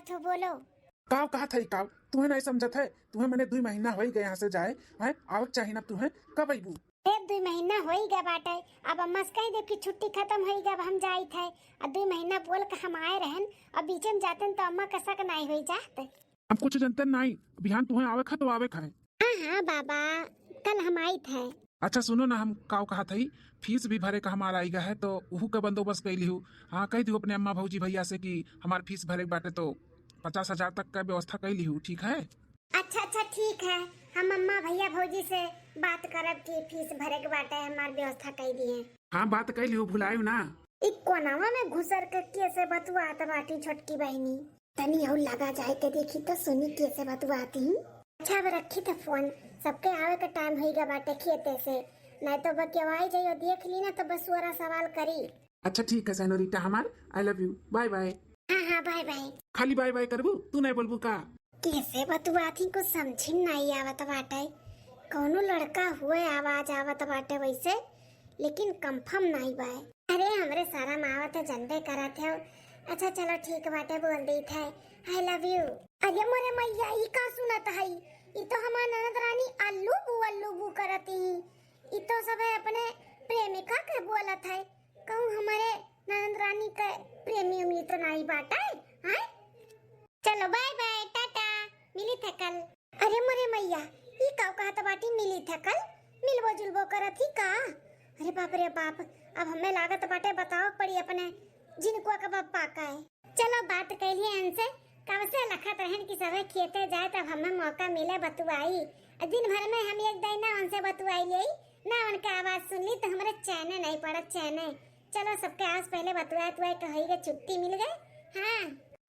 कहत हो बोलो। काव कहा था काव तुम्हें नहीं समझत है। तुम्हें मैंने 2 महीना हो गए यहाँ से जाए है आवक चाहिए ना तुम्हें कब आईबू। 1-2 महीना हो ही गया बाटे। अब अम्मा से कह दे कि छुट्टी खत्म हो गया अब हम जाई थे। अब 2 महीना बोल के हम आए रहन। अब बीच में जाते तो अम्मा का शक नहीं हो जाते। हम कुछ जानते नहीं। बिहान तुम्हें आवे खा तो आवे खाए। हाँ बाबा कल हम आई थे। अच्छा सुनो ना हम काव कहा था फीस भी भरे का हमारा आएगा है तो उहू का बंदोबस्त कैली हूँ। हाँ कह दी अपने अम्मा भौजी भैया से कि हमार फीस भरे के बाटे तो 50,000 तक का व्यवस्था कैली हूँ। ठीक है। अच्छा ठीक है। हम अम्मा भैया भौजी से बात करब कि फीस भरे के बाटे हमार व्यवस्था कर दिए। हाँ बात कैली हूँ भुलायु ना। एक कोनावा में घुसर के कैसे बतुआत बाटी छोटकी बहनी। तनी और लगा जाए के देखी तो सुनी कैसे बतुआती। अच्छा अब रखी तो फोन। सबके आवे का टाइम होइगा बाटे खेते से। नहीं तो बकेवाई जाइयो देख ली ना तो बस वरा सवाल करी। अच्छा ठीक है सैनोरिटा हमार I love you bye bye. हाँ बाय बाय। खाली बाय बाय करबू तू नहीं बोलबू का। कैसे बतुआती कुछ समझ नहीं आवत बाटे। कौनो लड़का हुए आवाज आवत बाटे वैसे लेकिन कंफर्म नहीं बाय। अरे हमरे सारा मावत जनबे करत है। अच्छा चलो ठीक बाटे बोल दी थे आई लव यू। अरे मोरे मैया ई का सुनत है। ई तो हमार ननद रानी अल्लू बू करती ही। ई तो सब अपने प्रेमिका के बोलत है। कहूँ हमारे ननद रानी के प्रेमी उम्मीद नहीं बाटा है। चलो बाय बाय टाटा मिली थे कल। अरे मोरे मैया ई का कहत बाटी मिली थे कल मिलबो जुलबो करत ही का। अरे बाप रे बाप अब हमें लागत बाटे बताओ पड़ी अपने जिनको का बापा का है। चलो बात कर लिए इनसे कब से लखत रहन की सब खेते जाए तब हमें मौका मिले बतुआई। दिन भर में हम एक दिन ना उनसे बतुआई ले ना उनका आवाज सुन ली तो हमारे चैने नहीं पड़ा चैने। चलो सबके आस पहले बतुआए तुआए कही गए छुट्टी मिल गए। हाँ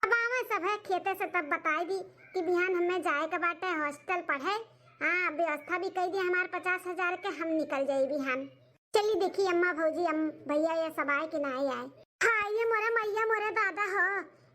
अब आवा सब है खेते से तब बताई दी कि बिहान हमें जाए के बाटे हॉस्टल पढ़े। हाँ व्यवस्था भी कही दी हमारे 50,000 के हम निकल जाये बिहान। चलिए देखिए अम्मा भौजी भैया ये सब आए कि नहीं आए। हाँ ये मोरे मैया मोरे दादा हो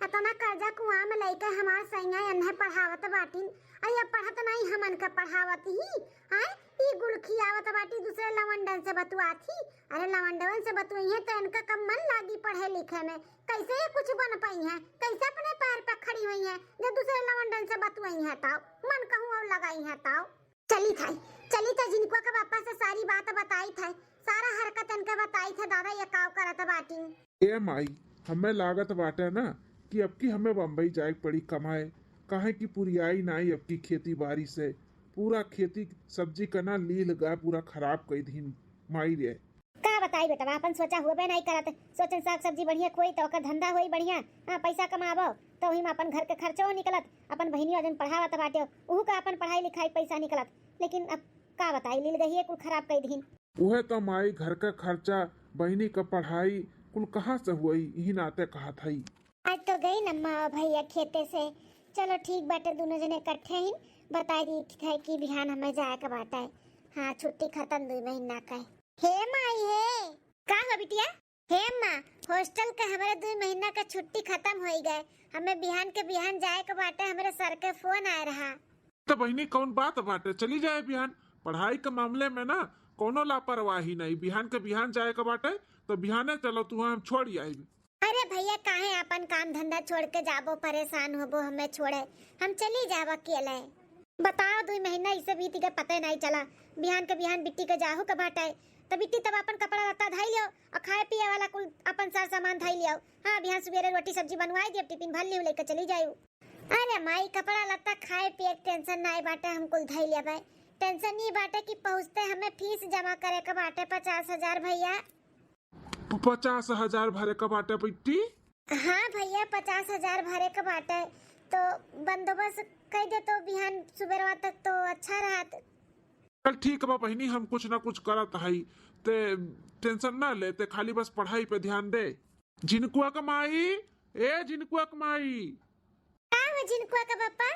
इतना कर्जा कुआं में लेके हमार सैया अन्हे पढ़ावत बाटी। अरे अब पढ़त नहीं हमन के पढ़ावत ही हैं। ई गुलखी आवत बाटी दूसरे लवंडन से बतुआती। अरे लवंडन से बतुई है तो इनका कम मन लागी पढ़े लिखे में। कैसे ये कुछ बन पाई है कैसे अपने पैर पे खड़ी हुई है जब दूसरे लवंडन से बतुई है ताऊ मन कहूँ और लगाई है ताऊ। चली था जिनको के पापा से सारी बात बताई थे सारा हरकत इनके बताई थे दादा ये काव करत बाटी। ए माई हमें लागत बाटे ना कि अब की हमें बम्बई जाए पड़ी कमाए काहे की पूरी आई नहीं अब की खेती बाड़ी से पूरा खेती सब्जी का ना ली लगा पूरा खराब कर दी माई रे। का बताई बेटा अपन सोचा हुए नहीं करत सोचन साग सब्जी बढ़िया कोई तो ओकर धंधा होई बढ़िया। हां पैसा कमाबो तो ही में अपन घर के खर्चो निकलत अपन बहिनी वजन पढ़ावत बाटे उहू का अपन पढ़ाई लिखाई पैसा निकलत। लेकिन अब का बताई लील गई कुल खराब कर दी। वह तो माई घर का खर्चा बहिनी का पढ़ाई कुल कहाँ से हुई यही नाते कहा था। आज तो गई न माँ भैया खेते से। चलो ठीक बाटे दोनों जने इकट्ठे ही बता दी थे कि बिहान हमें जाए का बाटा है। हाँ छुट्टी खत्म 2 महीना का है। हे माई हे का हो बिटिया। हे माँ हॉस्टल का हमारे 2 महीना का छुट्टी खत्म हो गए हमें बिहान के बिहान जाए का बाटा हमारे सर के फोन आ रहा। तो बहिनी कौन बात बाटे चली जाए बिहान पढ़ाई के मामले में ना कोनो लापरवाही नहीं बिहान के बिहान जाए का बाटे तो बिहाने चलो तू हम छोड़ आई। अरे भैया काहे अपन काम धंधा छोड़ के जाबो परेशान होबो हमें छोड़े हम चली जाब अकेले। बताओ 2 महीना इसे बीत गए पता नहीं चला। बिहान के बिहान बिट्टी के जाहू के बाटे तो बिट्टी तब अपन कपड़ा लत्ता धाई लियो और खाए पिए वाला कुल अपन सार सामान धाई लियो। हाँ बिहान सुबेरे रोटी सब्जी बनवाई दियो टिफिन भर लियो लेके चली जायू। अरे माई कपड़ा लत्ता खाए पिए टेंशन नहीं बाटे हम कुल धाई लिया भाई। टेंशन ये बाटे कि पहुँचते हमें फीस जमा करे के बाटे 50,000 भैया। 50,000 भरे का बाटे बिट्टी। हाँ भैया 50,000 भरे का बाटे तो बंदोबस्त कर दे तो बिहान सुबेरवा तक तो अच्छा रहत। चल ठीक बा बहिनी हम कुछ ना कुछ करत हई ते टेंशन ना लेते खाली बस पढ़ाई पे ध्यान दे। जिनकुआ कमाई ए जिनकुआ कमाई जिनकुआ का पापा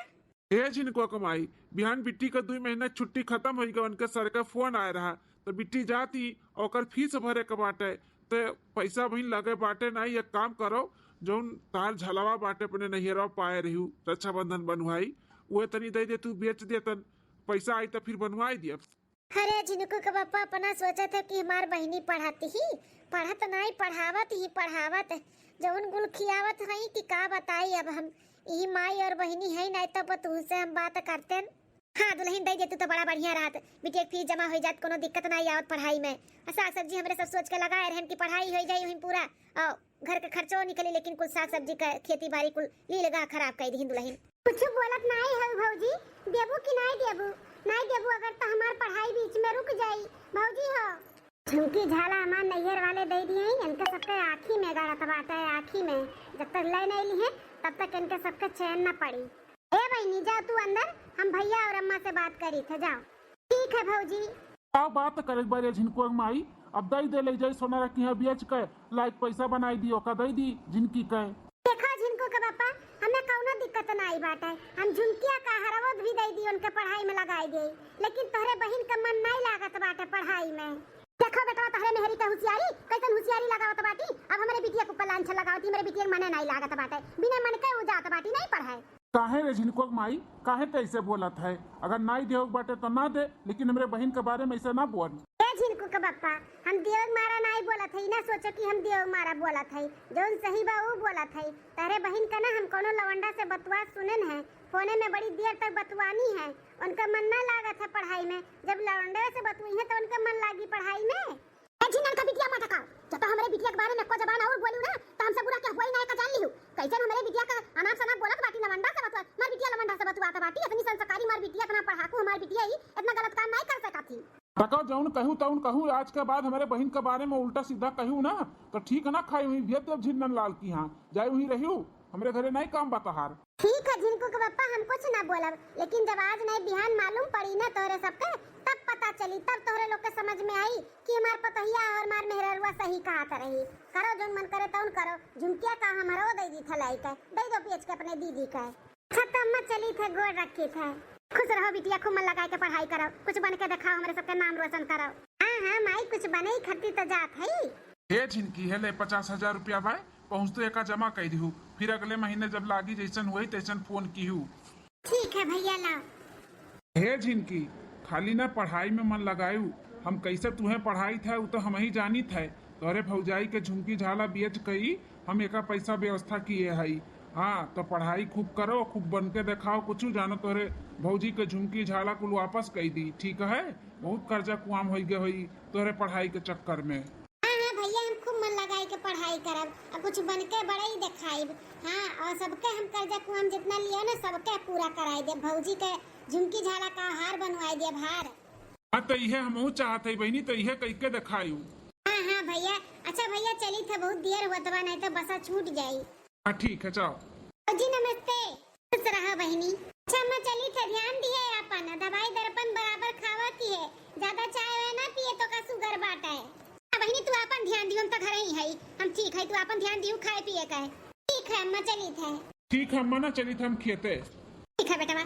ए जिनकुआ कमाई बिहान बिट्टी का 2 महीना छुट्टी खत्म हो गई उनके सर का फोन आया रहा तो बिट्टी जाती और फीस भरे के बाटे तो पैसा बहिन लगे बाटे नहीं एक काम करो जो तार झलवा बाटे अपने नैहरवा पाए रही रक्षाबंधन बनवाई वो तनी दे दे तू बेच दे तन पैसा आई तो फिर बनवाई दिया। अरे जिनको का पापा अपना सोचा था कि हमार बहिनी पढ़ाती ही पढ़त नहीं पढ़ावत ही पढ़ावत जौन गुल खियावत हई कि का बताई अब हम ई माई और बहिनी है नहीं तो तू से हम बात करते। हाँ दुल्हन दे देतू तो बड़ा बढ़िया रहत। बिटिया फीस जमा हो जात, कोनो दिक्कत नहीं आवत पढ़ाई में। साग सब्जी हमरे सब सोच के लगाए रहन कि पढ़ाई हो जाई वहीं पूरा और घर के खर्चो निकले, लेकिन कुल साग सब्जी का खेती बाड़ी कुल ली लगा खराब कर दी दुल्हन। कुछ बोलत नहीं है भौजी, देबू कि नहीं देबू? नहीं देबू अगर तो हमार पढ़ाई बीच में रुक जाई भौजी हो। झुमकी झाला हमार नैहर वाले दे दिए, इनके सबके आँखी में गाड़त बाटे, आँखी में। जब तक ले नहीं ली है तब तक इनके सबके चैन न पड़ी। ए बहनी जाओ तू अंदर, हम भैया और अम्मा से बात करी थे, जाओ। ठीक है भौजी। क्या बात करे बारे झिनको माई, अब दई दे ले जाई सोना रखी है बेच के लाइक पैसा बनाई दियो का दई दी झिनकी के। देखो झिनको के पापा हमें कौनो दिक्कत नहीं बाटे, हम झुमकिया का हरवत भी दे दी उनके पढ़ाई में लगाई दे, लेकिन तोहरे बहन का मन नहीं लागत बाटे पढ़ाई में। देखो बेटा तोहरे मेहरी का होशियारी कैसन होशियारी लगावत बाटी। अब हमारे बिटिया को पलान छ लगावती, मेरे बिटिया मने नहीं लागत बाटे, बिना मन के हो जात बाटी, नहीं पढ़ाई। काहे रे झिनको माई, काहे कैसे बोलत है? अगर नहीं दे बाटे तो ना दे, लेकिन हमरे बहन के बारे में ऐसे ना बोल। ए झिनको के पप्पा हम देव मारा नहीं बोलत है, ना सोचो कि हम देव मारा बोलत है, जोन सही बा वो बोलत है। तारे बहन का ना हम कोनो लवंडा से बतवा सुनन है, फोने में बड़ी देर तक बतवानी है, उनका मन ना लागत है पढ़ाई में। जब लवंडे से बतवाई है तो उनका मन लागी पढ़ाई में। झिनन का बिटिया मत का, जब हमारे बिटिया के बारे में को जबान और बोलू ना तो हमसे बुरा क्या होई ना का जान लिहु। कैसे हमारे बिटिया का अनाप शनाप बोलत बाटी, लवंडा से बतवा, मार बिटिया लवंडा से बतवाता बाटी। इतनी संस्कारी मार बिटिया का ना पढ़ाकू, हमारी बिटिया ही इतना गलत काम नहीं कर सकती। तका जौन कहूँ तौन कहूँ, आज के बाद हमारे बहन के बारे में उल्टा सीधा कहूँ ना तो ठीक है ना। खाई हुई भेज देव झिन्नन लाल की यहाँ जाए वहीं रही, हमरे घरे नहीं काम बताहार। ठीक है झिनको के पप्पा हम कुछ ना बोलब, लेकिन जब आज नहीं बिहान मालूम पड़ी ना तोरे सबके, तब पता चली, तब तोरे लोग के समझ में आई कि हमार पतहिया और मार मेहररुआ सही कहत रही। करो जो मन करे तौन करो। झुमकिया का हमारो दे दी थलाई के, दे दो बेच के अपने दीदी का। खत्म मत चली थे, गोड़ रखी थे। खुश रहो बिटिया, खूब मन लगा के पढ़ाई करो, कुछ बन के दिखाओ, हमारे सबके नाम रोशन करो। हाँ हाँ माई कुछ बने ही खती तो जात है। हे झिनकी है ले 50,000 रुपया भाई पहुँचते एका जमा कर दी, फिर अगले महीने जब लागी जैसन हुई तैसन फोन की हूँ। ठीक है भैया लाओ। हे झिनकी खाली ना पढ़ाई में मन लगायू, हम कैसे तुम्हें पढ़ाई था वो तो हम ही जानी थे। तोरे भौजाई के झुमकी झाला बेच कई हम एका पैसा व्यवस्था किए हई। हाँ तो पढ़ाई खूब करो, खूब बन के दिखाओ, कुछ जानो तोरे भौजी के झुमकी झाला कुल वापस कई दी, ठीक है? बहुत कर्जा कुआम हो गए हुई तोरे पढ़ाई के चक्कर में। हाँ भैया हम खूब मन लगाई के पढ़ाई करब और कुछ बन के बड़ा ही दिखाई। हाँ और सबके हम कर्जा कुआम जितना लिया ना सबके पूरा कराई दे, भौजी के झुमकी झाला का हार बनवाई दे हार। हाँ तो यह हम चाहते बहनी, तो यह कह के दिखाई। हाँ हाँ भैया। अच्छा भैया चली था, बहुत देर हुआ दबा नहीं तो बसा छूट जाई। हाँ ठीक है जाओ। जी नमस्ते। खुश रहा बहनी। अच्छा मैं चली था, ध्यान दिए अपन दवाई दर्पण बराबर खावा की है, ज्यादा चाय वाय ना पिए तो का शुगर बाटा है। बहनी तू अपन ध्यान दियो, हम तो घर ही है, हम ठीक है, तू अपन ध्यान दियो खाए पिए का है। ठीक है अम्मा चली थे। ठीक है अम्मा ना चली थे हम खेते। ठीक है बेटा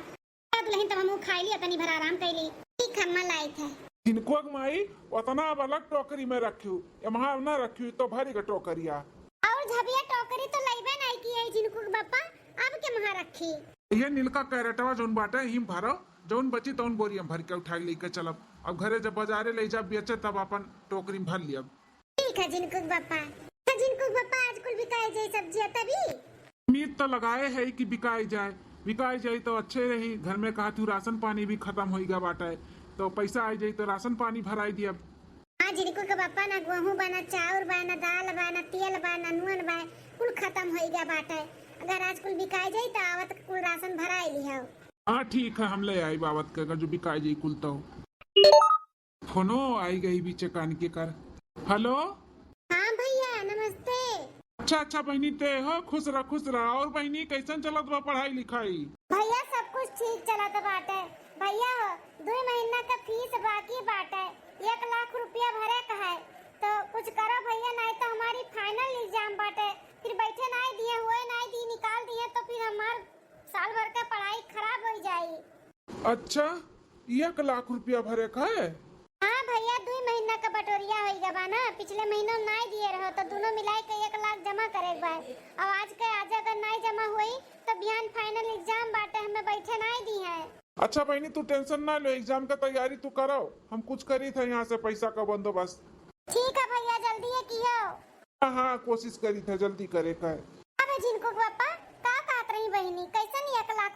दुल्हन तब हम खाई ली तनी भर आराम कर ली। ठीक है अम्मा लाई थे। इनको माई उतना अब अलग टोकरी में रखियो, यहाँ ना रखियो तो भारी का टोकरिया। और झबिया टोकरी तो लईबे नहीं की है जिनको पापा, अब के महा रखी। ये नीलका कैरेटवा जोन बाटे हिम भरो, जोन बची तौन बोरी हम भर के उठा लेके चलब। अब घरे जब बाजारे ले जा बेचे तब अपन टोकरी में भर लियब। ठीक है जिनको पापा। तो जिनको पापा आज कुल बिकाई जाए सब्जियां तभी उम्मीद तो लगाए है कि बिकाई जाए तो अच्छे रही। घर में कहा तू राशन पानी भी खत्म हो गया बाटे, तो पैसा आ जाये तो राशन पानी भराई दिया। हाँ जिनको के पापा ना गेहूं बना, चाउर बना, दाल बना, तेल बना, नून बना, कुल खत्म हो गया बाटे। अगर आज कुल बिकाई जाये तो आवत कुल राशन भराई लिया। हाँ ठीक है हम ले आई बाबत के, अगर जो बिकाई जाये कुल तो। फोनो आई गई बीचे कान के कर। हेलो हाँ भैया नमस्ते। अच्छा बहनी ते हो, खुश रह। और बहनी कैसन चलत बा पढ़ाई लिखाई? भैया सब कुछ ठीक चलत बाटे। भैया हो 2 महीना का फीस बाकी बाटे, 1 लाख रुपया भरे का है, तो कुछ करो भैया, नहीं तो हमारी फाइनल एग्जाम बाटे, फिर बैठे नहीं दिए हुए नहीं दी निकाल दिए तो फिर हमार साल भर का पढ़ाई खराब हो जाई। अच्छा 1 लाख रुपया भरे का है? हाँ भैया 2 महीना का बटोरिया हो गया ना, पिछले महीनों नहीं दिए रहो तो दोनों मिलाई के 1 लाख जमा करे बा। अब आज अगर नहीं जमा हुई तो बिहान फाइनल एग्जाम बाटे, हमें बैठे नहीं दी है। अच्छा बहनी तू टेंशन ना लो, एग्जाम का तैयारी तू करो, हम कुछ करी थे यहाँ से पैसा का बंदोबस्त। ठीक है भैया जल्दी है कियो। हाँ कोशिश करी थे जल्दी करे का। अबे जिनको पापा का कहत रही बहनी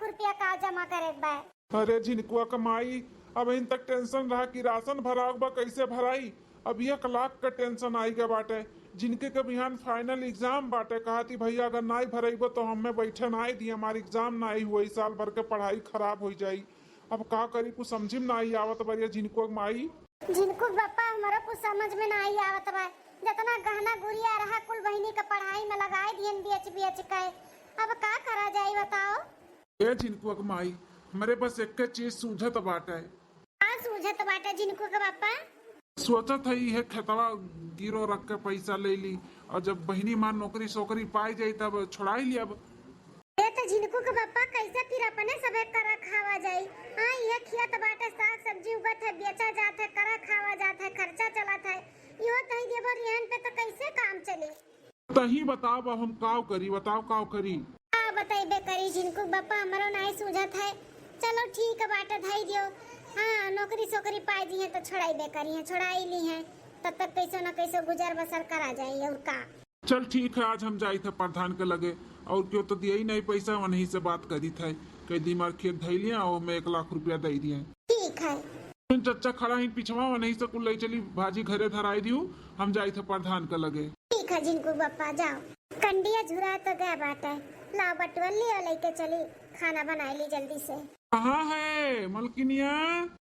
रुपया का जमा करे बा। अरे झिनकुआ कमाई, अब इन तक टेंशन रहा कि राशन भराओ बा कैसे भराई। अब 1 लाख का टेंशन आई गया बाटे। जिनके के बिहान फाइनल एग्जाम बाटे, कहा थी भैया अगर नाई भरेबो तो हमें बैठे ना दी, हमारी एग्जाम ना हुई, साल भर के पढ़ाई खराब हो जाई। अब का करी कुछ समझ में ना आवत बरिया झिनकुआ माई। जिनको बापा हमारा कुछ समझ में नहीं आवत बा। जितना गहना गुड़िया रहा कुल बहिनी का पढ़ाई में लगाए दियन बीएच का। अब का करा जाई बताओ। ए झिनकुआ माई, हमारे बस एक चीज सूझत बाटे। का सूझत बाटे जिनको के बापा? सोचत है ये खेतवा गिरो रख के पैसा ले ली, और जब बहिनी मां नौकरी सोकरी पाई जाई तब छोड़ाई ली। अब ये तो जिनको के बापा कैसे फिर अपने सबे करा खावा जाई। हां ये खेत बाटे, साग सब्जी उगत है, बेचा जात है, करा खावा जात है, खर्चा चलत है। यो कहीं देबो रिहन पे तो कैसे काम चले। तही बताओ अब हम काव करी, बताओ काव करी। हां बताइबे करी जिनको बापा हमरो नहीं सूझत है। चलो ठीक है बाटे धाई दियो। हाँ नौकरी सोकरी पाई दी है तो छोड़ाई करी है, छोड़ाई ली है, तब तक कैसे न कैसे गुजर बसर करा जाए। और का चल ठीक है, आज हम जाई थे प्रधान के लगे, और क्यों तो दिया ही नहीं पैसा, वहीं से बात करी थे कई दिमाग खेत धई लिया और मैं 1 लाख रुपया दे दिए। ठीक है चच्चा खड़ा ही पिछवा वहीं से कुल ले चली भाजी घरे धराई दियो, हम जाई थे प्रधान के लगे। ठीक है जिनको बापा जाओ। कंडिया झुरा तो गया बाटे, लाओ बटुआ लियो लेके चली, खाना बना ली जल्दी से। कहाँ है मलकिनिया?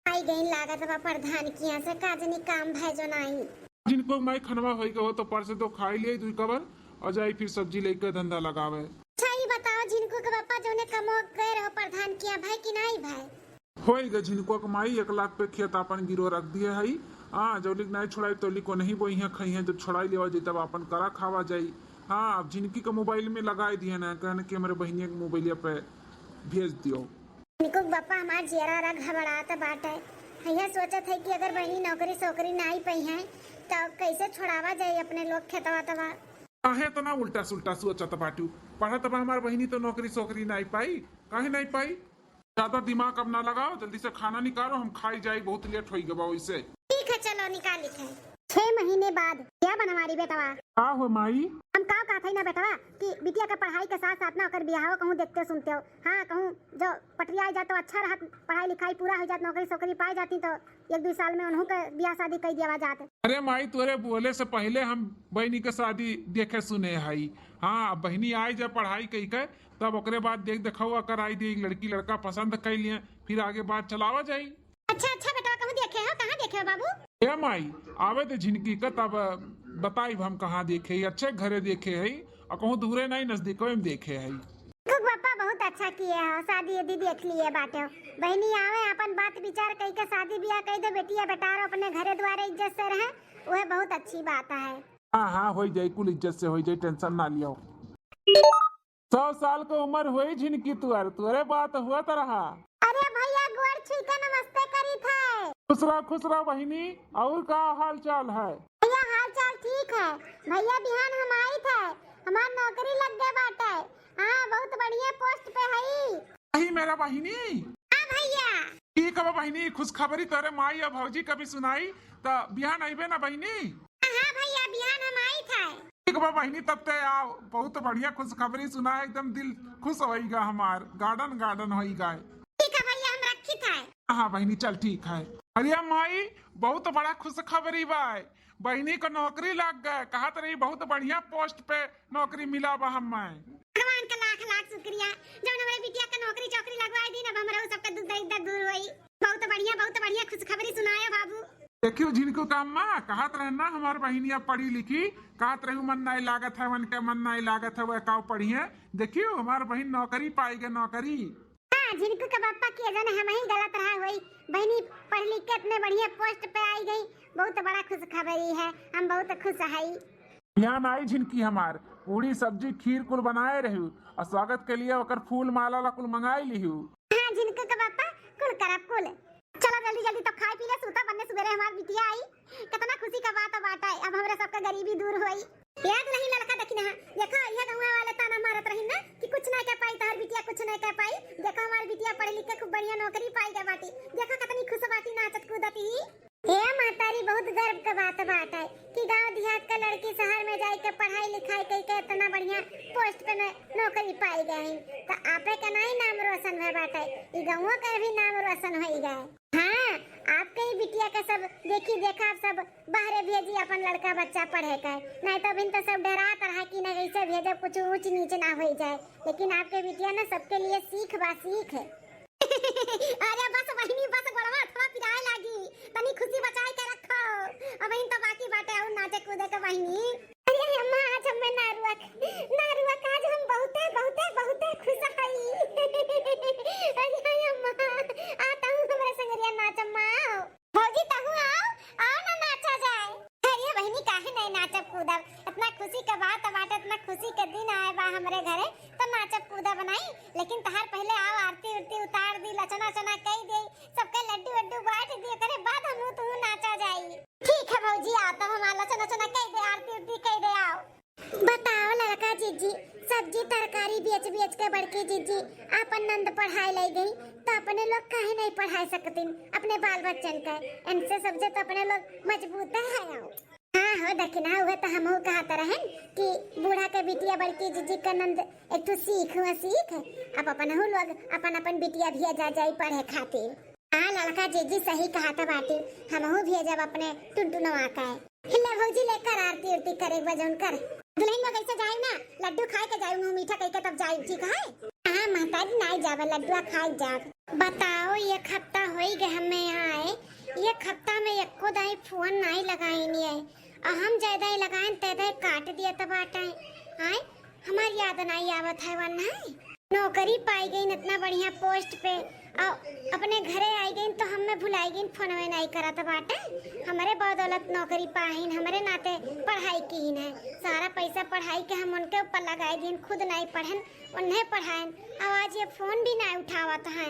आई गई लागत बा प्रधान की यहाँ से काजनी काम भेजो नहीं। जिनको मैं खनवा होई गो तो पर से तो खाई लिए 2 कवर और जाई फिर सब्जी लेके धंधा लगावे। अच्छा ये बताओ जिनको के बापा जोने कमो गए रहो प्रधान किया भाई कि नहीं भाई? होई गे जिनको कमाई 1 लाख पे खेत अपन गिरो रख दिए हई। हाँ जौलिक नहीं छोड़ाई तौलिक को नहीं बोई है खाई है, जब छोड़ाई लेवा जाई तब अपन करा खावा जाई। हाँ अब जिनकी का मोबाइल में लगाई दिए ना, कहने की हमारे बहनिया के मोबाइल पे भेज दियो। जिनको बापा हमार जेरा रग घबराता बाटे। भैया सोचत है कि अगर बहनी नौकरी सोकरी नहीं पाई है तो कैसे छोड़ावा जाए अपने लोग खेतवा तवा। काहे तना उल्टा सुल्टा सोचत बाटू। पढ़त बा हमार बहनी तो नौकरी सोकरी नहीं पाई, काहे नहीं पाई? ज्यादा दिमाग अब ना लगाओ, जल्दी से खाना निकालो, हम खाई जाए, बहुत लेट होई गबा वैसे। ठीक है चलो निकाल लिखे। 6 महीने बाद क्या बनवारी बेटवा? का हो माई? हम का कहत है ना बेटवा कि बिटिया का पढ़ाई के साथ साथ ना अगर बियाह कहूँ देखते सुनते हो। हाँ कहूँ जो पटरिया आ जाए तो अच्छा रहा, पढ़ाई लिखाई पूरा हो जात, नौकरी सोकरी पाई जाती तो 1-2 साल में उन्हों का बियाह शादी कर दिया जाते। अरे माई तोरे बोले से पहले हम बहनी के शादी देखे सुने हई। हाँ बहनी आई जब पढ़ाई कई के तब ओकरे बाद देख देखा कराई दी, लड़की लड़का पसंद कर लिए, फिर आगे बात चलावा जाई। अच्छा अच्छा बेटा कहूँ देखे हो, कहाँ देखे हो बाबू? ए माई आवे तो झिनकी का तब बताई हम कहाँ देखे ही, अच्छे घरे देखे है और कहूँ दूरे नहीं नजदीक में देखे है। पापा बहुत अच्छा किए हो, शादी यदि देख लिए बाटे। बहनी आवे अपन बात विचार कई के शादी ब्याह कई दे, बेटिया बेटारो अपने घरे द्वारे इज्जत से रहे, वह बहुत अच्छी बात है। हाँ हाँ हो जाए, कुल इज्जत से हो जाए, टेंशन ना लियो। 100 साल का उम्र हुई झिनकी तुअरे बात हुआ तो रहा। अरे भैया गोर छुके नमस्ते करी थे। खुश रहा बहिनी, और का हाल चाल है? भैया हाल चाल ठीक है। भैया बिहान हम आई थे, हमार नौकरी लग गए बाटे। हाँ बहुत बढ़िया पोस्ट पे है। वही मेरा बहिनी। हाँ भैया ठीक है बहिनी, खुश खबरी तोरे माई और भौजी कभी सुनाई तो बिहान आईबे ना बहिनी? हाँ भैया बिहान हम आई थे। ठीक बा बहिनी, तब ते आओ, बहुत बढ़िया खुश खबरी सुना, एकदम दिल खुश होईगा, हमार गार्डन होईगा। ठीक है भैया हम रखी थे। हाँ बहिनी चल ठीक है। अरे माई बहुत बड़ा खुश खबरी बा, बहिनी को नौकरी लग गए, कहा रही बहुत बढ़िया पोस्ट पे नौकरी मिला बा। हमें भगवान का लाख लाख शुक्रिया, जब हमारे बिटिया का नौकरी चौकरी लगवाई दी ना, हमारा सबका दुख दर्द दूर हुई। बहुत बढ़िया खुश खबरी सुनाया बाबू। देखियो जिनको काम माँ कहत रहना हमार बहिनिया पढ़ी लिखी, कहत रहू मन नहीं लागत है, मन के मन नहीं लागत है, वह काव पढ़िए। देखियो हमार बहन नौकरी पाएगा, नौकरी। हाँ जिनको का बापा के जन हम ही गलत रहा हुई, बहनी पढ़ लिख के इतने बढ़िया पोस्ट पे आई गई, बहुत बड़ा खुश खबरी है, हम बहुत खुश है। यहाँ आई झिनकी हमार पूरी सब्जी खीर कुल बनाए रहू और स्वागत के लिए ओकर फूल माला ला कुल मंगाई लिहू। हाँ जिनको का बापा कुल करब कुल। चलो जल्दी तो खाई पी ले, सूता बनने सवेरे हमार बिटिया आई, कितना खुशी का बात है। अब हमारे सबका गरीबी दूर हुई। याद नहीं लड़का देखी ना, देखो यह गाँव वाले ताना मारत रही ना कि कुछ नहीं कर पाई, तार बिटिया कुछ नहीं कर पाई। देखो हमारी बिटिया पढ़ लिख के खूब बढ़िया नौकरी पाई गई बाटी, देखो कितनी खुश बाटी, नाचत कूदती। ये मातारी बहुत गर्व का बात है कि गांव देहात का लड़की शहर में जाके पढ़ाई लिखाई करके इतना बढ़िया पोस्ट पे नौकरी पाई गए हैं। तो आपे का नहीं नाम रोशन है बाटे, ई गांव का भी नाम रोशन हो गए। हाँ, आपके ही बिटिया का सब देखी देखा सब बाहर भेजी अपन लड़का बच्चा पढ़े का, नहीं तो बिन तो सब डरा तरह की ना ऐसे भेजे कुछ ऊंच नीच ना हो जाए। लेकिन आपके बिटिया ना सबके लिए सीख है। अरे बस बहिनी बस बड़वा थोड़ा पिराए लागी, तनी खुशी बचाए के रखो। अब इन तो बाकी बातें और नाचे कूदे के बहिनी। अरे अम्मा आज हमें नारुआ आज हम बहुते खुश हई। अरे अम्मा आता हूं हमारे संगरिया नाच अम्मा। भौजी तहु आओ ना नाचा जाए। अरे बहिनी काहे नहीं नाचब कूदब, इतना खुशी का बात बाटे, इतना खुशी के दिन आए बा हमारे घरे तो नाचब कूदा बनाई। लेकिन तहार पहले आओ आरती उरती उतार दी, लचना चना कह दे, सबके लड्डू वड्डू बांट दिए करे बाद हम तू नाचा जाई। ठीक है भौजी आओ तो हम लचना चना कह दे, आरती उरती कह दे आओ। बताओ लड़का जीजी सब्जी तरकारी बेच के बड़की जीजी अपन नंद पढ़ाई ले गई, तो अपने लोग काहे नहीं पढ़ा सकते अपने बाल बच्चन का। इनसे सबसे तो अपने लोग मजबूत है। हाँ हो दखना हुए तो हम कहते रहे कि बूढ़ा के बिटिया बड़की जीजी का नंद एक तो सीख अब अपन लोग अपन बिटिया भेजा जाए पढ़े खातिर। हाँ लड़का जीजी सही कहा था बाटी, हम भेजब अपने टुनटुनवा का हिला भौजी लेकर आरती उरती करे बजौन कर। दुल्हन लोग ऐसे जाए ना लड्डू खाए के जाए मुंह मीठा कह के तब जाए, ठीक है? हाँ माताजी नहीं जावे लड्डू खाए जाब। बताओ एक हफ्ता हो गए हमें यहाँ आए, एक हफ्ता में एको दाई फोन नहीं लगाए नहीं है, और हम ज्यादा लगाए तेदा काट दिया तब आटाए आए हमारी याद नहीं आवत है। वरना नौकरी पाई गई इतना बढ़िया पोस्ट पे और अपने घरे आई गई तो हमें भुलाई गई, फोन में नहीं करा तब आटे। हमारे बदौलत नौकरी पाइन, हमारे नाते पढ़ाई की है, सारा पैसा पढ़ाई के हम उनके ऊपर लगाए दिन, खुद नहीं पढ़न उन्हें पढ़ाएं। आवाज ये फोन भी नहीं उठावत है।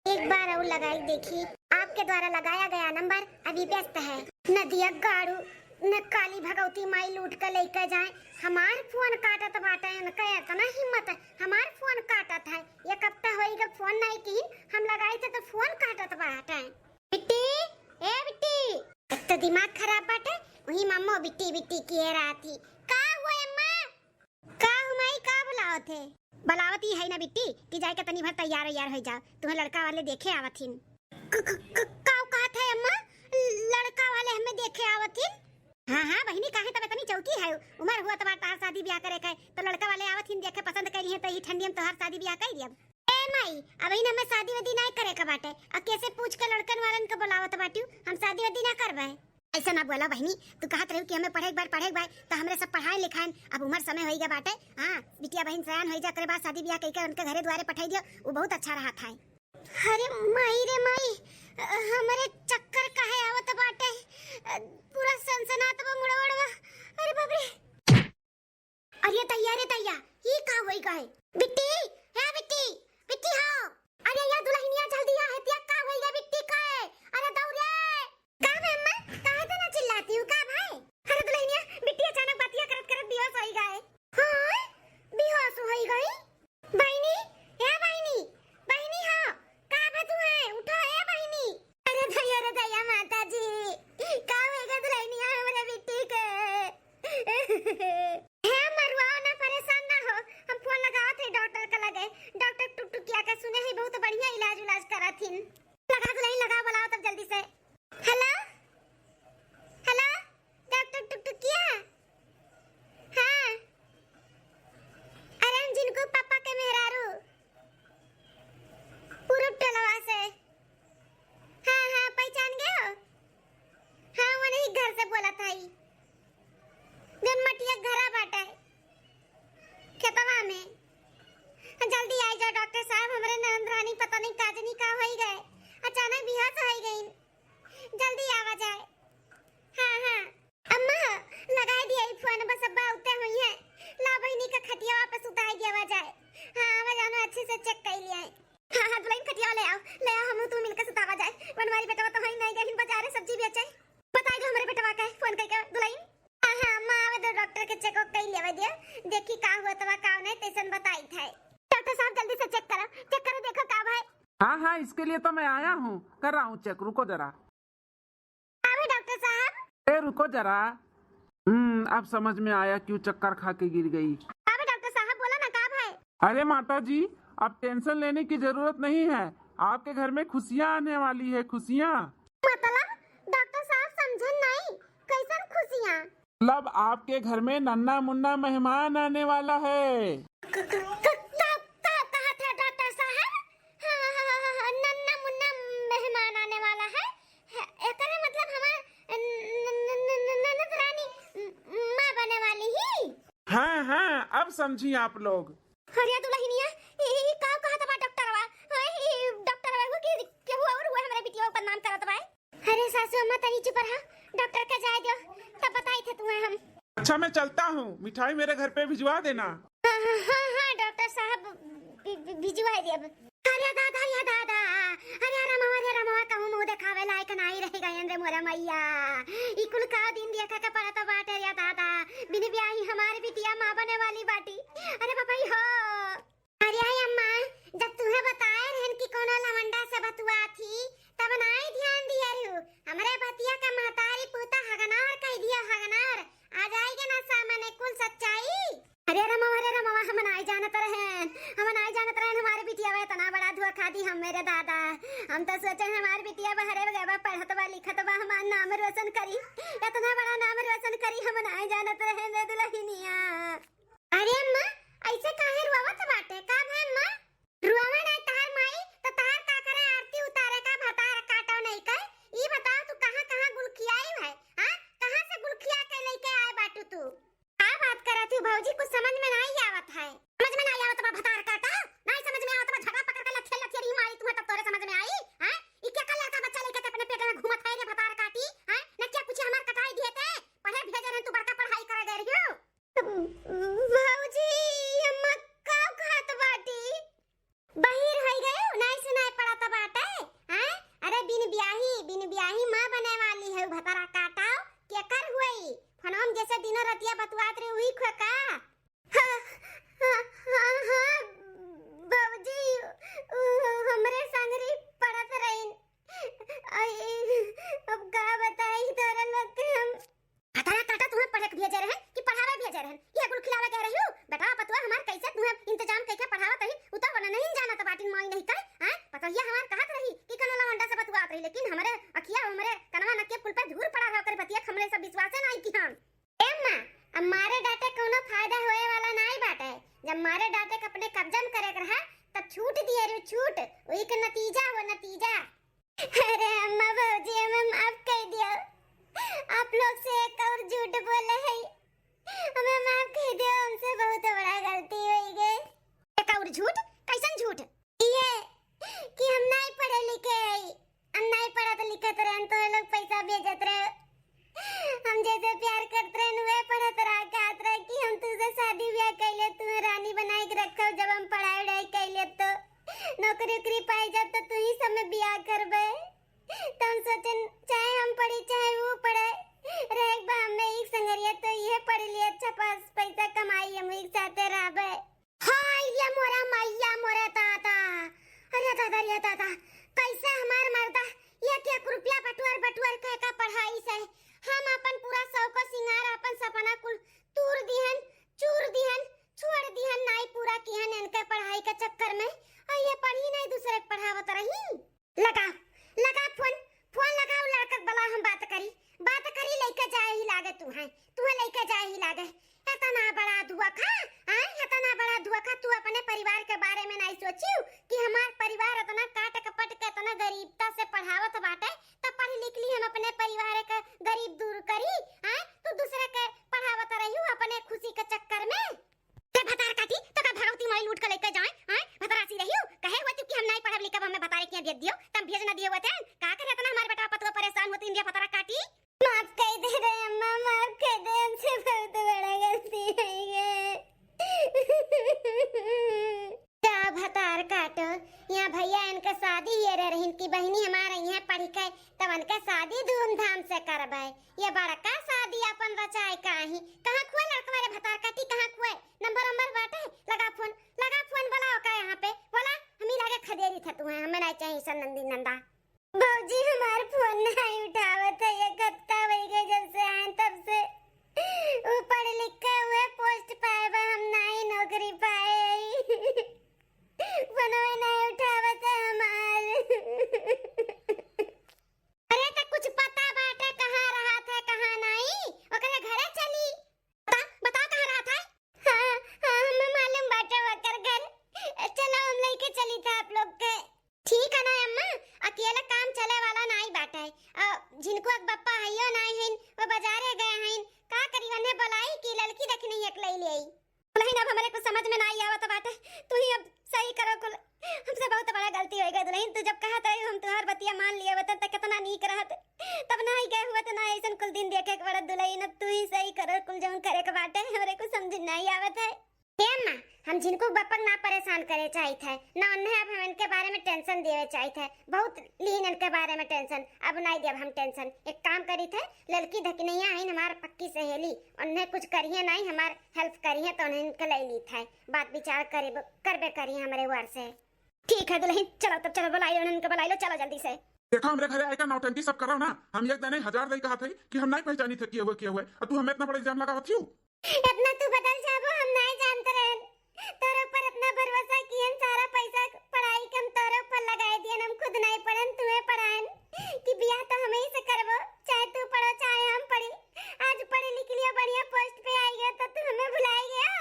एक बार और लगाई देखी, आपके द्वारा लगाया गया नंबर अभी व्यस्त है, नदिया गाड़ू न काली भगवती माई लूट कर लेकर जाए। हमार फोन काटत बाटे, इनका इतना हिम्मत है हमार फोन काटत है। ये कब तक होएगा फोन नहीं की हम लगाए थे तो फोन काटत बाटे। बिट्टी ए बिट्टी, एक तो दिमाग खराब बाटे, वही मम्मा बिट्टी बिट्टी किए रहा थी। का हुआ अम्मा? का हुमाई का बुलाओ थे? बुलावती है ना बिट्टी कि जाए के तनी भर तैयार हो जाओ, तुम्हें लड़का वाले देखे आवथिन। का कहा थे अम्मा? लड़का वाले हमें देखे आवथिन? हाँ बहिनी काहे तब इतनी चौकी है, उम्र हुआ तब तार शादी ब्याह करे के तो लड़का वाले आवत हिन देखे पसंद करी है तो ही ठंडी में तोहर शादी ब्याह कर दियब। ए माई अबही ना मैं शादी वादी नहीं करे का बाटे, आ कैसे पूछ के लड़कन वालन के बुलावत बाटियो, हम शादी वादी ना करबे। ऐसा ना बोला बहिनी, तू कहत रही कि हमें पढ़े बार तो हमरे सब पढ़ाई लिखाई, अब उम्र समय होई गया बाटे। हां बिटिया बहन सयान होई जा करे बाद शादी ब्याह कई के उनके घरे द्वारे पठाई दियो, वो बहुत अच्छा रहा था। अरे माई रे माई हमरे चक्कर काहे आवत बाटे, पूरा सनसनात बा मुड़वड़वा। अरे बाप रे, अरे तैयार ये का होई गए? बिट्टी है बिट्टी बिट्टी हो, अरे या दुल्हनिया जल्दी आ हतिया का होई गए बिट्टी का? अरे दौड़े का अम्मा काहे तो ना चिल्लाती हूं का भाई? अरे दुल्हनिया बिट्टी अचानक बातिया करत बेहोश हो गए। हां बेहोश हो गई बहनी, ए बहनी हो का बा तू है? उठो ए बहनी। अरे दया माता जी का होएगा दुल्हनिया हमरे बिट्टी के? हे मरवाओ ना, परेशान ना हो, हम फोन लगावत है डॉक्टर का लगे, डॉक्टर टुकटुकिया के सुने है बहुत बढ़िया इलाज कराथिन। लगा दुल्हन लगा बुलाओ तब जल्दी से। Hello doctor Tuktukiya? हाँ अरे जिनको पापा के मेहरारू पूरब टलवा से, हाँ पहचान गए हो? हाँ वो नहीं घर से बोला था ही मटिया घरा बाटा है खेतवा में। जल्दी आ जाओ डॉक्टर साहब, हमारे नंदरानी पता नहीं काजनी का हो गए, अचानक बेहोश हो गई, जल्दी आवा जाए। हाँ अम्मा लगा दिया फोन, बस अब उठे हुई है, ला बहनी का खटिया वापस उतार दिया जाए। हाँ आवा जानो अच्छे से चेक कर लिया है। हाँ दुल्हन खटिया ले आओ हम तू मिलकर सुतावा जाए। बनवारी बेटवा तो है नहीं गई बाजार सब्जी बेचे, बताई दो हमारे बेटवा का फोन करके दुल्हन। हाँ अम्मा आवे दो डॉक्टर के चेकअप कर लेवे दिया, देखी का हुआ तवा का नहीं तैसन बताई था। डॉक्टर साहब जल्दी से चेक करो देखो का भाई। हाँ इसके लिए तो मैं आया हूँ, कर रहा हूँ चेक, रुको जरा। आवे रुको जरा। अब समझ में आया क्यों चक्कर खा के गिर गई। अबे डॉक्टर साहब बोला ना का भाई। अरे माता जी, अब टेंशन लेने की जरूरत नहीं है। आपके घर में खुशियाँ आने वाली है, खुशियाँ। मतलब डॉक्टर साहब समझन नहीं, कैसन खुशियाँ? मतलब आपके घर में नन्ना मुन्ना मेहमान आने वाला है। कहा था डॉक्टर साहब? हाँ, नन्ना मुन्ना मेहमान आने वाला है। एकरे मतलब हमार ननद रानी माँ बने वाली ही। हाँ हाँ, अब समझी आप लोग। अरे दुल्हनिया, ये का कहा था डॉक्टरवा? डॉक्टरवा को के हुआ और हुआ हमारे बिटिया पर नाम करत बा। अरे सासू अम्मा तनी चुप रहा, डॉक्टर का जाए दो, तब बताई थे तुम्हें हम। अच्छा मैं चलता हूँ, मिठाई मेरे घर पे भिजवा देना। हाँ डॉक्टर साहब भिजवा दिया। अरे दादा या दादा, अरे रमवा कहूँ मुँह दिखावे लायक नहीं रह गए रे मोरा मैया। ई कुल का दिन देखा के पड़ा तो बाटे या दादा, बिन ब्याही हमारी बिटिया माँ बने वाली बाटी। अरे बाबा हो, अरे अम्मा जब तुम्हें बताए रहन कि कोनो लवंडा से बतुआ थी तब नहीं ध्यान दिया रू। हमारे बतिया का महतारी पूता हगनार कह दिया, हगनार आ जाएगा ना सामने कुल सच्चाई। अरे रमवा हम नहीं जानत रहन, हमारे बिटिया वे तना बड़ा धोखा दी हम मेरे दादा। हम तो सोचे हमारी बिटिया बहरे गवा पढ़त बा लिखत बा, हमार नाम रोशन करी, इतना बड़ा नाम रोशन करी, हम नहीं जानत रहन रे दुल्हनिया। अरे अम्मा ऐसे काहे रुआवत बाटे? का भाई अम्मा रुआवे नहीं तार माई तो तार का करे आरती उतारे का भतार काटो नहीं का? ई बताओ तू कहां गुलखियाई है? हां कहां से गुलखिया के लेके आए बाटू तू? का बात करत हूं भौजी, कुछ समझ में नहीं आवत है। समझ में नहीं आवत बा भतार काटा? नहीं समझ में आवत बा झगड़ा पकड़ के लथे ही मारी तुम्हें, तब तोरे समझ में आई? हां ई क्या कर लड़का बच्चा लेके अपने पेट में घूमत है रे भतार काटी? हां न क्या कुछ हमार कटाई दिए थे, पढ़े भेजे रे तू बड़का पढ़ाई करे गए रहियो। भौजी अम्मा का कहत बाटी? बहिर होई गए नहीं सुनाई पड़त बाटे? हैं अरे बिन ब्याही मां बने वाली है भतारा काटाओ के कर हुई फनम जैसे दिनो रतिया बतुआत रे हुई खोका। हाँ बाबूजी हमरे संगरी पड़त रहीन। अब का बताई तोरे लोग के हम भतारा काटा तुम्हें पढ़े के भेजे रहन कि पढ़ावे भेजे रहन? ये गुल खिलावे कह रही हूं बेटा पतुआ हमार कैसे तुम्हें इंतजाम करके पढ़ावत रही उता बना नहीं जानत बाटिन माई नहीं कर। हैं पतोहिया हमार कहत रही कि कनो लवंडा से बतुआत रही, लेकिन हमरे अखिया हमरे कनवा नके पुल पे धूर पड़ा रहा कर बतिया हमरे सब विश्वास नहीं की हम। एम्मा अब मारे डाटे कोनो फायदा होए वाला नहीं बाटे। जब मारे डाटे के अपने कब्जा में करे रहा तब छूट दिए रे छूट, वही का नतीजा वो नतीजा। अरे अम्मा भौजी हमें माफ कर दियो, आप लोग से एक और झूठ बोले है, हमें माफ कर दियो, हमसे बहुत बड़ा गलती हो गई। एक और झूठ? कैसन झूठ? ये कि हम नहीं पढ़े लिखे हैं, हम नहीं पढ़त लिखत रहन तो लोग पैसा भेजत रहे, हम जैसे प्यार करते रहे वे पढ़त रहा कहत रहे कि हम तुझसे शादी ब्याह कैले तुम्हें रानी बनाई के रखो, जब हम पढ़ाई उड़ाई कैले तो नौकरी उकरी पाई जब तो तू ही सब में ब्याह करबे। तो हम सोचन चाहे हम पढ़ी चाहे वो पढ़े रहे बा हमें एक संगरिया तो ये पढ़ लिए अच्छा पास पैसा कमाई हम एक साथे रहबे। हाय ये मोरा मैया मोरा दादा, अरे दादा ये दादा कैसे हमार मर्दा एक रुपया बटुआर कह का पढ़ाई से हम अपन पूरा शौक सिंगार अपन सपना कुल तूर दिहन चूर दिहन छोड़ दिहन नहीं पूरा किहन इनके पढ़ाई के चक्कर में, और ये पढ़ी नहीं दूसरे के पढ़ावत रही। लगा फोन लगाओ लड़का बला हम बात करी लेके जाए ही लागे तुम्हें लेके जाए ही लागे। इतना बड़ा धोखा तू अपने परिवार के बारे में नहीं सोचियो कि हमार परिवार इतना काट कपट के इतना गरीबता से पढ़ावत बाटे तब पढ़ी लिख ली हम अपने परिवार का गरीब दूर करी। हैं तू दूसरे के पढ़ावत रही अपने खुशी के चक्कर में। ते भतार काटी तो का भगवती माई लूट के लेके जाए? हैं भतारासी रही हो कहे हुआ तू कि हम नहीं पढ़ब लिखब हमें बतारे के भेज दियो तब भेज ना दियो वतन का करे इतना हमारे बेटा पतवा परेशान होती इंडिया भतारा काटी। माफ कर दे रे अम्मा, माफ कर दे, हमसे बहुत बड़ा गलती हो गई। क्या भतार काटो यहाँ भैया इनका शादी ये रह रही इनकी बहनी हमारे यहाँ पढ़ी के तब इनका शादी धूमधाम से करवाए। ये बड़का शादी अपन रचाए काहे कहाँ खुए लड़का वाले भतार काटी कहाँ खुए? नंबर बाटे लगा फोन बुलाओ का यहाँ पे बोला हम ही लागे खदेरी था तुम्हें हमें नहीं चाहिए सब नंदी नंदा। भौजी हमार फोन नहीं उठावत है ये कत्ता हो गए जब से आए तब से वो पढ़ लिख के हुए पोस्ट पाए बा हम नहीं नौकरी पाए बनवे नहीं उठावत हमार अरे तो कुछ पता बाटे कहाँ रहा था कहाँ नहीं ओकरे घरे चली बता कहाँ रहा था हाँ हमें मालूम बाटे ओकर घर चलो हम लेके चली था आप लोग के ठीक है ना अम्मा अकेला काम चले वाला नहीं बाटे जिनको एक बप्पा हइयो नहीं हइन वो बाजारे गए हइन का करी वने बुलाई कि लड़की देखनी एक ले ले दुल्हन अब हमारे कुछ समझ में नहीं आवत बाटे तू ही अब सही करो कुल हमसे बहुत बड़ा गलती हो गई दुल्हन तू जब कहा था हम तुम्हार बतिया मान लिए बता तक कितना नीक रहत तब नहीं गए हुआ तो ना ऐसन कुल दिन देखे के बड़ा दुल्हन अब तू ही सही करो कुल जौन करे के बाटे हमरे को समझ नहीं आवत है हे अम्मा हम जिनको बप्पन ना परेशान करे चाहिए थे ना उन्हें अब हम इनके बारे में टेंशन देवे चाहिए थे बहुत लीन इनके बारे में टेंशन अब नहीं देव हम टेंशन एक काम करी थे लड़की धकनिया है हमार पक्की सहेली उन्हें कुछ करिए नहीं हमार हेल्प करिए तो उन्हें इनके ले ली थे बात विचार करबे करिए हमारे वार से ठीक है दुल्हन चलो तब चलो बुलाइए उनके बुलाई लो चलो जल्दी से देखो हमरे घरे आएगा नौटंकी सब करो ना हम एक दिन 1000 दे कहा थे कि हम नहीं पहचानी थे किए हुए और तू हमें इतना बड़ा इल्जाम लगा थी इतना तू बदल जाबो हम नहीं जानते रहे तोरे ऊपर अपना भरोसा कियन सारा पैसा पढ़ाई कम तोरे ऊपर लगाए दियन हम खुद नहीं पढ़न तुम्हें पढ़ाएन कि बियाह तो हम ही से करबो चाहे तू पढ़ो चाहे हम पढ़ी आज पढ़े लिख लिया बढ़िया पोस्ट पे आई गया तो तू हमें भुलाई गया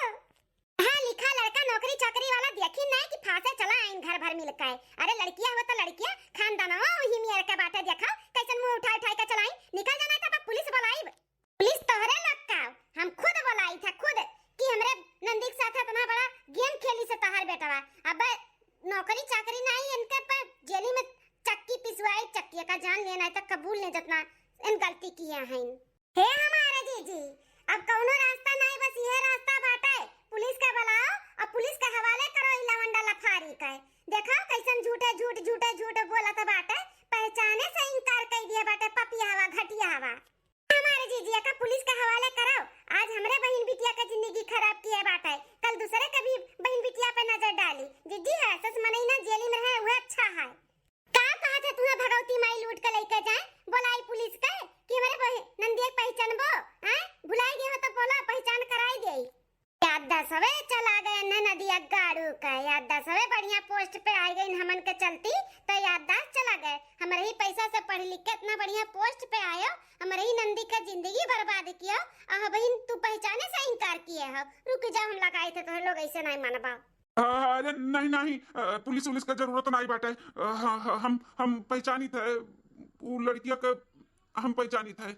हाँ लिखा लड़का नौकरी चाकरी वाला देखी नहीं कि फांसे चला आइन घर भर मिल के अरे लड़कियां हो तो लड़कियां खानदान हो ही मेरे के बाटे देखा कैसन मुंह उठा के चलाई निकल जाना था पुलिस बुलाई पुलिस तोहरे लक्का हम खुद बुलाई था खुद कि हमरे नंदी के साथ इतना बड़ा गेम खेली से तोहर बेटवा अब नौकरी चाकरी नहीं इनके पर जेली में चक्की पिसवाई चक्की का जान लेना है तो कबूल ने जितना इन गलती किया है हे हमारे जीजी अब कौनो रास्ता नहीं बस यह रास्ता बाटे पुलिस का बुलाओ और पुलिस के हवाले करो इ लवंडा लफारी का देखा कैसन झूठे बोला था बाटे पहचाने से इनकार कर दिया बाटे पपिया हवा घटिया हवा हमारे जीजिया का पुलिस के हवाले कराओ आज हमरे बहन बिटिया का जिंदगी खराब किया बाटे कल दूसरे कभी बहन बिटिया पे नजर डाली जीजी है सस मनई ना जेली में है वह अच्छा है का कहा था तुम्हें भगवती माई लूट के लेके जाए बुलाई पुलिस के कि हमारे नंदी पहचानबो हैं भुलाई गए हो तो बोलो पहचान कराई दे याद दसवे चला गए न नदिया गाड़ू का याद दसवे बढ़िया पोस्ट पे आ गई हमन के चलती तो याददाश्त चला गए हमारे ही पैसा से पढ़ लिख के इतना बढ़िया पोस्ट पे आयो हमारे ही नंदी का जिंदगी बर्बाद किया आह बहन तू पहचाने से इनकार किए हो रुक जा हम लगाए थे तो लोग ऐसे नहीं मानबा अरे नहीं पुलिस का जरूरत नहीं बाटे हम पहचानी थे वो लड़कियों का हम पहचानी थे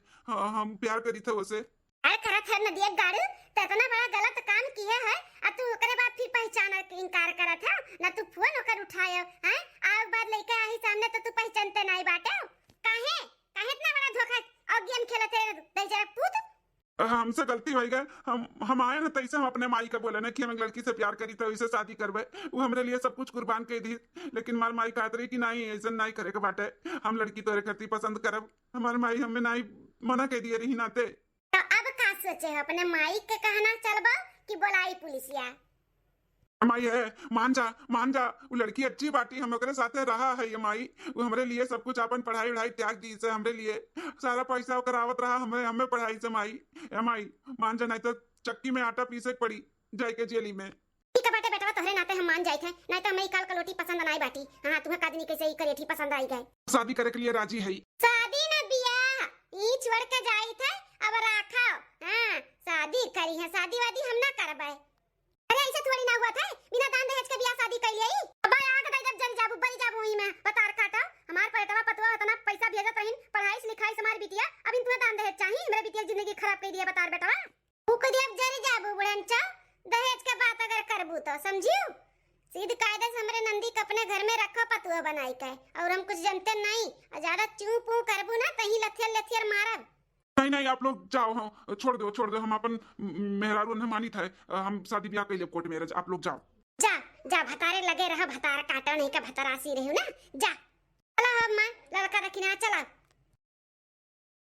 हम प्यार करी थे उसे अरे करा था नदिया गाड़ू तो इतना बड़ा गलत काम किया है और तू ओकरे बाद फिर पहचान इनकार करा था ना तू फोन होकर उठायो हैं आज बाद लेके आई सामने तो तू पहचानते नहीं बाटे काहे इतना बड़ा धोखा और गेम खेलते दे जरा पूत हमसे गलती हो गई हम आए ना तैसे हम अपने माई का बोले ना कि हम एक लड़की से प्यार करी तो इसे शादी करबे वो हमरे लिए सब कुछ कुर्बान कर दी लेकिन हमार माई कहत रही कि नहीं ऐसा नहीं करे के बाटे हम लड़की तोरे खातिर पसंद करब हमार माई हमें नहीं मना कह दिए रही नाते तो अब का सोचे हो अपने माई के कहना चलबो कि बुलाई पुलिसिया माई है मान जा वो लड़की अच्छी बाटी हम ओकरे साथे रहा है ये माई वो हमरे लिए सब कुछ अपन पढ़ाई वढ़ाई त्याग दी से हमरे लिए सारा पैसा ओकर आवत रहा हमें पढ़ाई से माई ए माई मान जा नहीं तो चक्की में आटा पीसे पड़ी जाए के जेली में ठीक है बाटे बेटा तोहरे नाते हम मान जाए थे नहीं तो हमें काल कलोटी पसंद नहीं बाटी हां तुम्हें कादनी कैसे ही करेठी पसंद आई गए शादी करे के लिए राजी है शादी ना बियाह ई छोड़ के जाई थे अब राखा हां शादी करी है शादी वादी हम ना करबे अरे ऐसे थोड़ी ना हुआ था बिना दान दहेज के बियाह शादी कर लिया अब आग दे जब जल जाबू बरी जाबू ही में बतार काटा हमार पेटवा पतवा इतना पैसा भेजत रहिन पढ़ाई लिखाई समार बिटिया अब इन तुम्हें दान दहेज चाहिए मेरे बिटिया जिंदगी खराब कर दिया बतार बेटवा तू कदी अब जरी जाबू बुढ़नचा दहेज के बात अगर करबू तो समझियो सीध कायदे से हमरे नंदी के अपने घर में रखो पतुआ बनाई के और हम कुछ जानते नहीं ज्यादा चू पू करबू ना तही लथियर मारब नहीं आप लोग जाओ हाँ छोड़ दो हम अपन मेहरारू ने मानी था हम शादी ब्याह के लिए कोर्ट मैरिज आप लोग जाओ जा भतारे लगे रहा भतार काटा नहीं का भतारासी रही ना जा चला अब मां लड़का रखी ना चला